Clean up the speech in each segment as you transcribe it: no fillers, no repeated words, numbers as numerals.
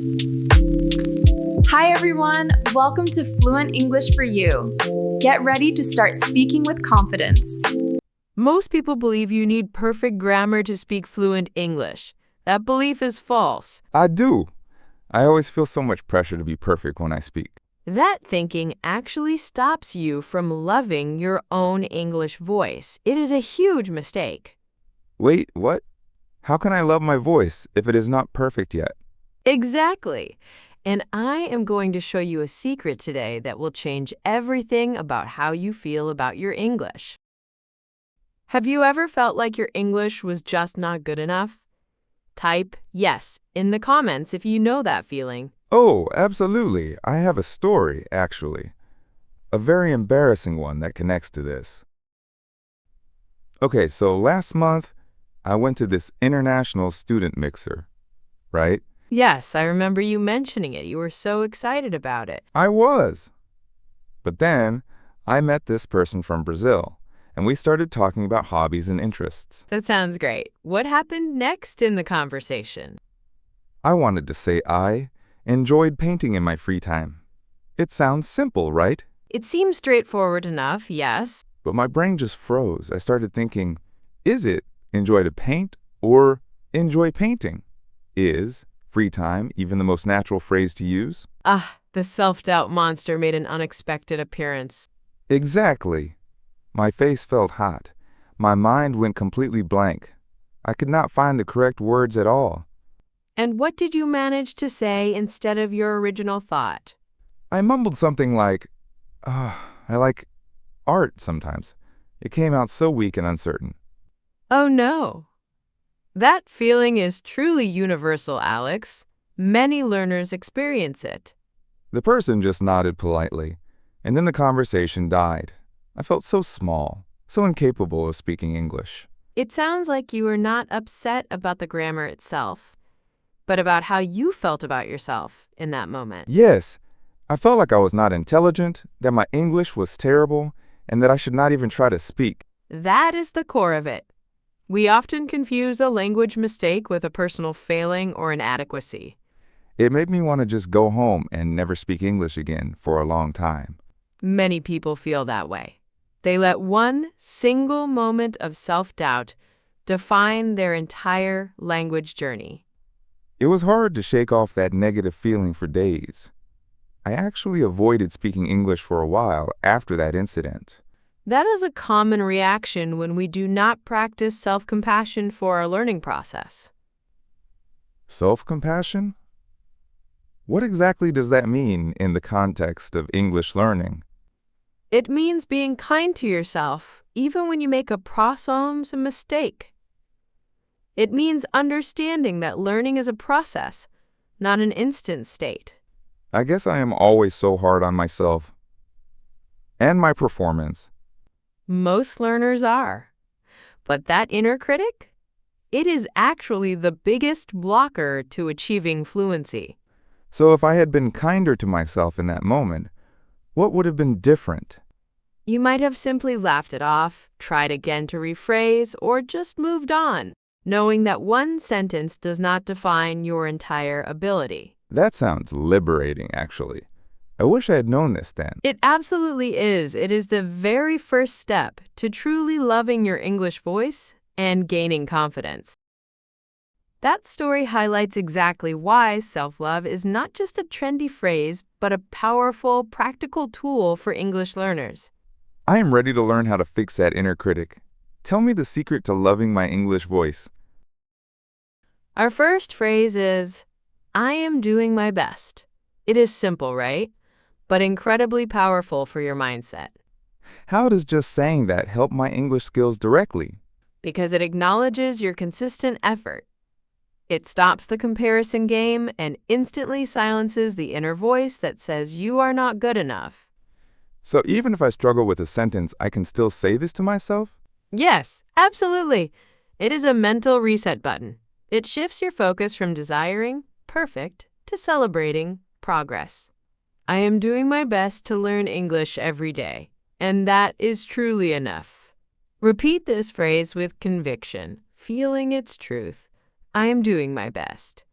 Hi everyone, welcome to Fluent English for You. Get ready to start speaking with confidence. Most people believe you need perfect grammar to speak fluent English. That belief is false. I do. I always feel so much pressure to be perfect when I speak. That thinking actually stops you from loving your own English voice. It is a huge mistake. Wait, what? How can I love my voice if it is not perfect yet? Exactly. And I am going to show you a secret today that will change everything about how you feel about your English. Have you ever felt like your English was just not good enough? Type yes in the comments if you know that feeling. Oh, absolutely. I have a story, actually. A very embarrassing one that connects to this. Okay, so last month, I went to this international student mixer, right? Yes, I remember you mentioning it. You were so excited about it. I was. But then, I met this person from Brazil, and we started talking about hobbies and interests. That sounds great. What happened next in the conversation? I wanted to say I enjoyed painting in my free time. It sounds simple, right? It seems straightforward enough, yes. But my brain just froze. I started thinking, is it enjoy to paint or enjoy painting? Is free time even the most natural phrase to use? The self-doubt monster made an unexpected appearance. Exactly. My face felt hot. My mind went completely blank. I could not find the correct words at all. And what did you manage to say instead of your original thought? I mumbled something like, I like art sometimes. It came out so weak and uncertain. Oh no. That feeling is truly universal, Alex. Many learners experience it. The person just nodded politely, and then the conversation died. I felt so small, so incapable of speaking English. It sounds like you were not upset about the grammar itself, but about how you felt about yourself in that moment. Yes, I felt like I was not intelligent, that my English was terrible, and that I should not even try to speak. That is the core of it. We often confuse a language mistake with a personal failing or inadequacy. It made me want to just go home and never speak English again for a long time. Many people feel that way. They let one single moment of self-doubt define their entire language journey. It was hard to shake off that negative feeling for days. I actually avoided speaking English for a while after that incident. That is a common reaction when we do not practice self-compassion for our learning process. Self-compassion? What exactly does that mean in the context of English learning? It means being kind to yourself, even when you make a problems mistake. It means understanding that learning is a process, not an instant state. I guess I am always so hard on myself and my performance. Most learners are. But that inner critic? It is actually the biggest blocker to achieving fluency. So if I had been kinder to myself in that moment, what would have been different? You might have simply laughed it off, tried again to rephrase, or just moved on, knowing that one sentence does not define your entire ability. That sounds liberating, actually. I wish I had known this then. It absolutely is. It is the very first step to truly loving your English voice and gaining confidence. That story highlights exactly why self-love is not just a trendy phrase, but a powerful, practical tool for English learners. I am ready to learn how to fix that inner critic. Tell me the secret to loving my English voice. Our first phrase is, I am doing my best. It is simple, right? But incredibly powerful for your mindset. How does just saying that help my English skills directly? Because it acknowledges your consistent effort. It stops the comparison game and instantly silences the inner voice that says you are not good enough. So even if I struggle with a sentence, I can still say this to myself? Yes, absolutely. It is a mental reset button. It shifts your focus from desiring perfect to celebrating progress. I am doing my best to learn English every day, and that is truly enough. Repeat this phrase with conviction, feeling its truth. I am doing my best.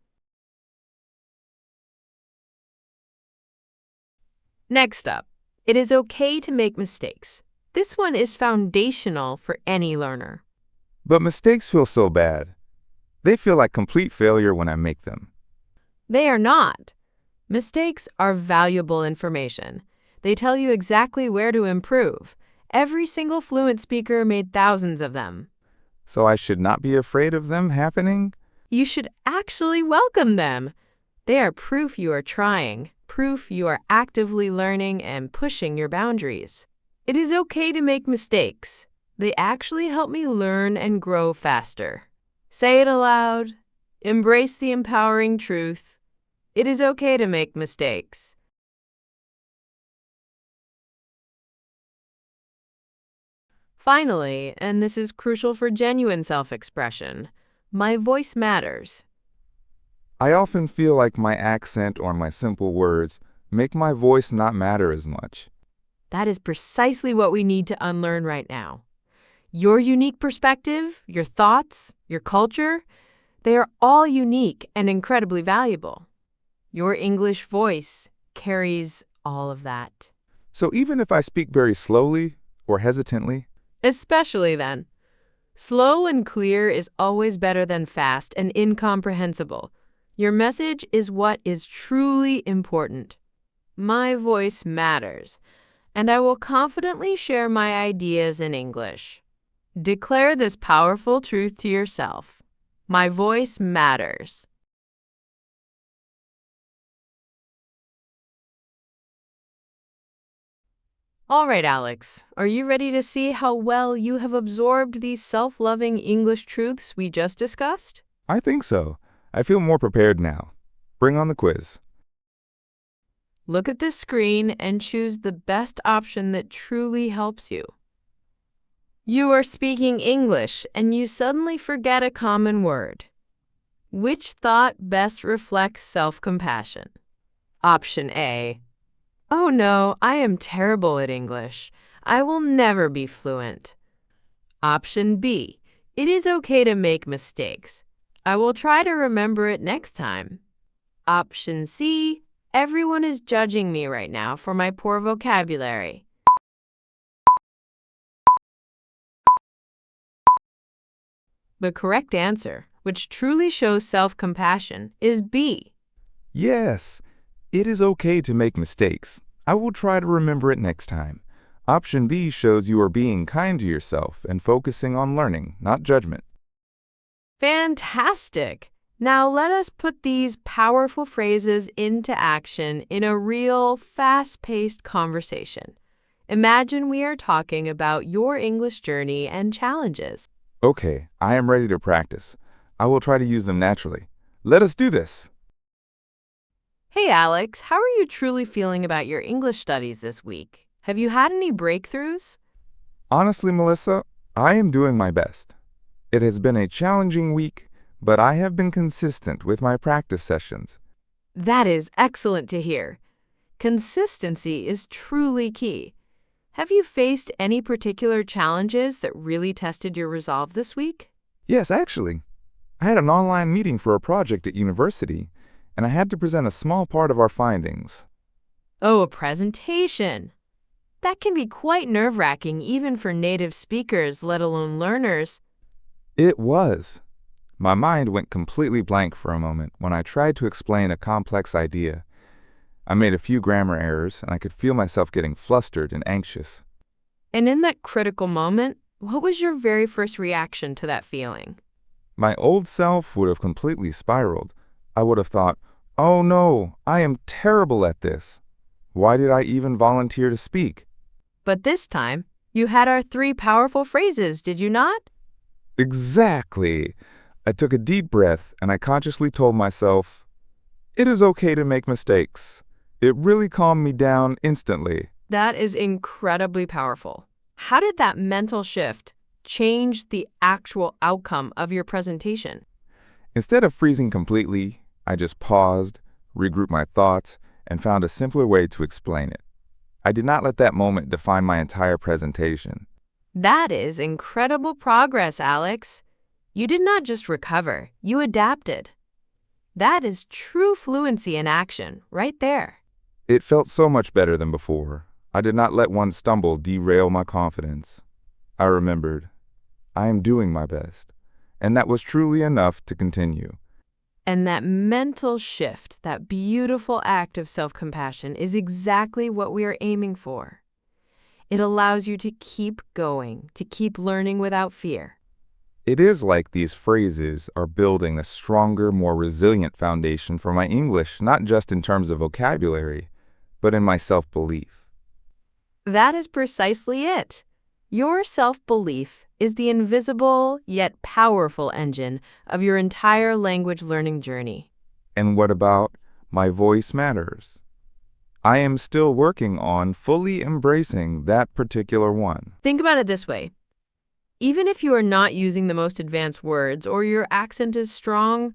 Next up, it is okay to make mistakes. This one is foundational for any learner. But mistakes feel so bad. They feel like complete failure when I make them. They are not. Mistakes are valuable information. They tell you exactly where to improve. Every single fluent speaker made thousands of them. So I should not be afraid of them happening? You should actually welcome them. They are proof you are trying, proof you are actively learning and pushing your boundaries. It is okay to make mistakes. They actually help me learn and grow faster. Say it aloud. Embrace the empowering truth. It is okay to make mistakes. Finally, and this is crucial for genuine self-expression, my voice matters. I often feel like my accent or my simple words make my voice not matter as much. That is precisely what we need to unlearn right now. Your unique perspective, your thoughts, your culture, they are all unique and incredibly valuable. Your English voice carries all of that. So even if I speak very slowly or hesitantly, Especially then. Slow and clear is always better than fast and incomprehensible. Your message is what is truly important. My voice matters, and I will confidently share my ideas in English. Declare this powerful truth to yourself. My voice matters. All right, Alex, are you ready to see how well you have absorbed these self-loving English truths we just discussed? I think so. I feel more prepared now. Bring on the quiz. Look at this screen and choose the best option that truly helps you. You are speaking English and you suddenly forget a common word. Which thought best reflects self-compassion? Option A. Oh no, I am terrible at English. I will never be fluent. Option B. It is okay to make mistakes. I will try to remember it next time. Option C. Everyone is judging me right now for my poor vocabulary. The correct answer, which truly shows self-compassion, is B. Yes, it is okay to make mistakes. I will try to remember it next time. Option B shows you are being kind to yourself and focusing on learning, not judgment. Fantastic! Now let us put these powerful phrases into action in a real, fast-paced conversation. Imagine we are talking about your English journey and challenges. Okay, I am ready to practice. I will try to use them naturally. Let us do this. Hey Alex, how are you truly feeling about your English studies this week? Have you had any breakthroughs? Honestly, Melissa, I am doing my best. It has been a challenging week, but I have been consistent with my practice sessions. That is excellent to hear. Consistency is truly key. Have you faced any particular challenges that really tested your resolve this week? Yes, actually. I had an online meeting for a project at university, and I had to present a small part of our findings. Oh, a presentation. That can be quite nerve-wracking even for native speakers, let alone learners. It was. My mind went completely blank for a moment when I tried to explain a complex idea. I made a few grammar errors, and I could feel myself getting flustered and anxious. And in that critical moment, what was your very first reaction to that feeling? My old self would have completely spiraled. I would have thought, oh no, I am terrible at this. Why did I even volunteer to speak? But this time, you had our 3 powerful phrases, did you not? Exactly. I took a deep breath and I consciously told myself, it is okay to make mistakes. It really calmed me down instantly. That is incredibly powerful. How did that mental shift change the actual outcome of your presentation? Instead of freezing completely, I just paused, regrouped my thoughts, and found a simpler way to explain it. I did not let that moment define my entire presentation. That is incredible progress, Alex. You did not just recover, you adapted. That is true fluency in action, right there. It felt so much better than before. I did not let one stumble derail my confidence. I remembered, I am doing my best, and that was truly enough to continue. And that mental shift, that beautiful act of self-compassion, is exactly what we are aiming for. It allows you to keep going, to keep learning without fear. It is like these phrases are building a stronger, more resilient foundation for my English, not just in terms of vocabulary, but in my self-belief. That is precisely it. Your self-belief is the invisible yet powerful engine of your entire language learning journey. And what about my voice matters? I am still working on fully embracing that particular one. Think about it this way. Even if you are not using the most advanced words or your accent is strong,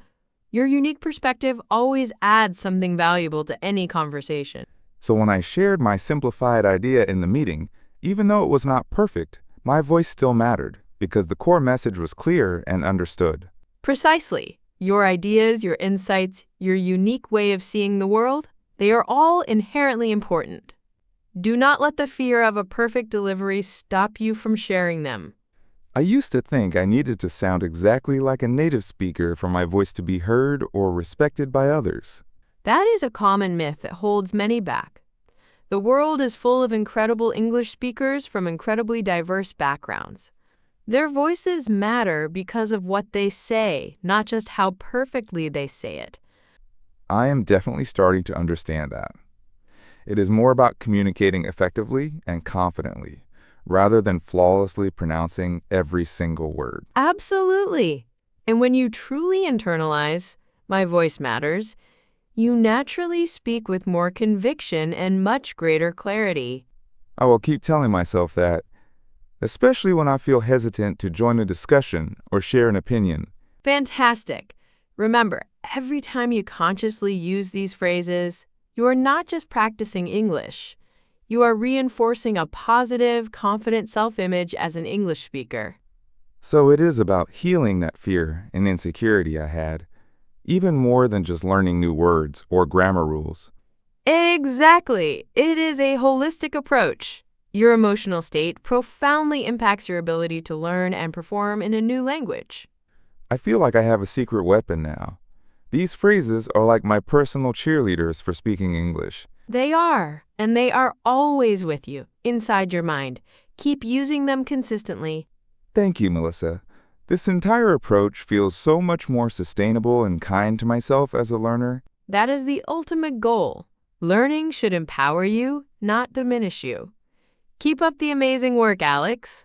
your unique perspective always adds something valuable to any conversation. So when I shared my simplified idea in the meeting, even though it was not perfect, my voice still mattered because the core message was clear and understood. Precisely. Your ideas, your insights, your unique way of seeing the world, they are all inherently important. Do not let the fear of a perfect delivery stop you from sharing them. I used to think I needed to sound exactly like a native speaker for my voice to be heard or respected by others. That is a common myth that holds many back. The world is full of incredible English speakers from incredibly diverse backgrounds. Their voices matter because of what they say, not just how perfectly they say it. I am definitely starting to understand that. It is more about communicating effectively and confidently, rather than flawlessly pronouncing every single word. Absolutely. And when you truly internalize, my voice matters, you naturally speak with more conviction and much greater clarity. I will keep telling myself that, especially when I feel hesitant to join a discussion or share an opinion. Fantastic. Remember, every time you consciously use these phrases, you are not just practicing English. You are reinforcing a positive, confident self-image as an English speaker. So it is about healing that fear and insecurity I had, even more than just learning new words or grammar rules. Exactly. It is a holistic approach. Your emotional state profoundly impacts your ability to learn and perform in a new language. I feel like I have a secret weapon now. These phrases are like my personal cheerleaders for speaking English. They are, and they are always with you, inside your mind. Keep using them consistently. Thank you, Melissa. This entire approach feels so much more sustainable and kind to myself as a learner. That is the ultimate goal. Learning should empower you, not diminish you. Keep up the amazing work, Alex.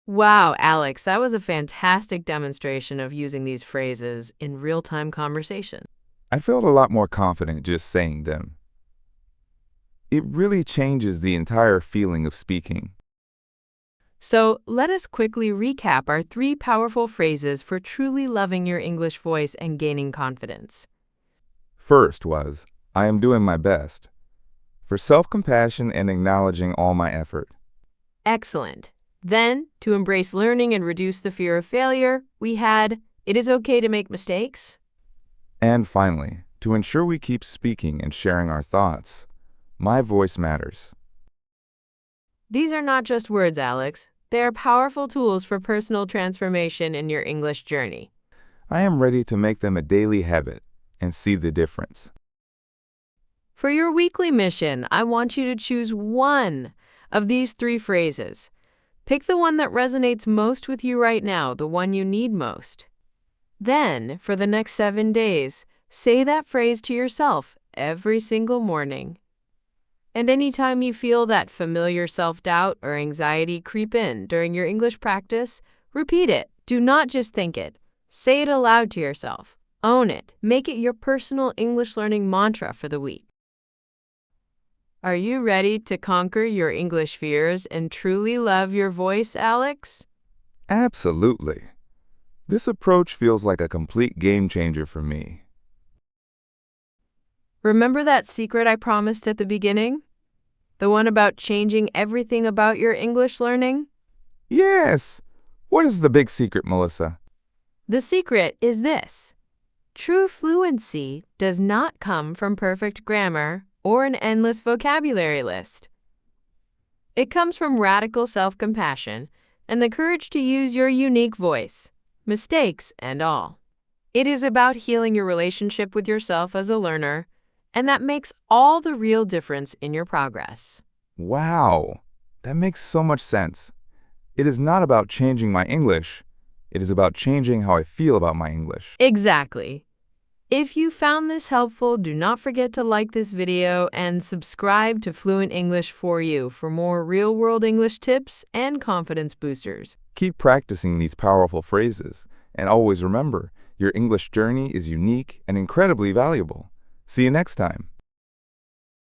Wow, Alex, that was a fantastic demonstration of using these phrases in real-time conversation. I felt a lot more confident just saying them. It really changes the entire feeling of speaking. So let us quickly recap our 3 powerful phrases for truly loving your English voice and gaining confidence. First was, I am doing my best, for self-compassion and acknowledging all my effort. Excellent. Then, to embrace learning and reduce the fear of failure, we had, it is okay to make mistakes. And finally, to ensure we keep speaking and sharing our thoughts, my voice matters. These are not just words, Alex. They are powerful tools for personal transformation in your English journey. I am ready to make them a daily habit and see the difference. For your weekly mission, I want you to choose one of these 3 phrases. Pick the one that resonates most with you right now, the one you need most. Then, for the next 7 days, say that phrase to yourself every single morning. And anytime you feel that familiar self-doubt or anxiety creep in during your English practice, repeat it. Do not just think it. Say it aloud to yourself. Own it. Make it your personal English learning mantra for the week. Are you ready to conquer your English fears and truly love your voice, Alex? Absolutely. This approach feels like a complete game changer for me. Remember that secret I promised at the beginning? The one about changing everything about your English learning? Yes! What is the big secret, Melissa? The secret is this. True fluency does not come from perfect grammar or an endless vocabulary list. It comes from radical self-compassion and the courage to use your unique voice, mistakes and all. It is about healing your relationship with yourself as a learner, and that makes all the real difference in your progress. Wow, that makes so much sense. It is not about changing my English. It is about changing how I feel about my English. Exactly. If you found this helpful, do not forget to like this video and subscribe to Fluent English for You for more real-world English tips and confidence boosters. Keep practicing these powerful phrases, and always remember, your English journey is unique and incredibly valuable. See you next time.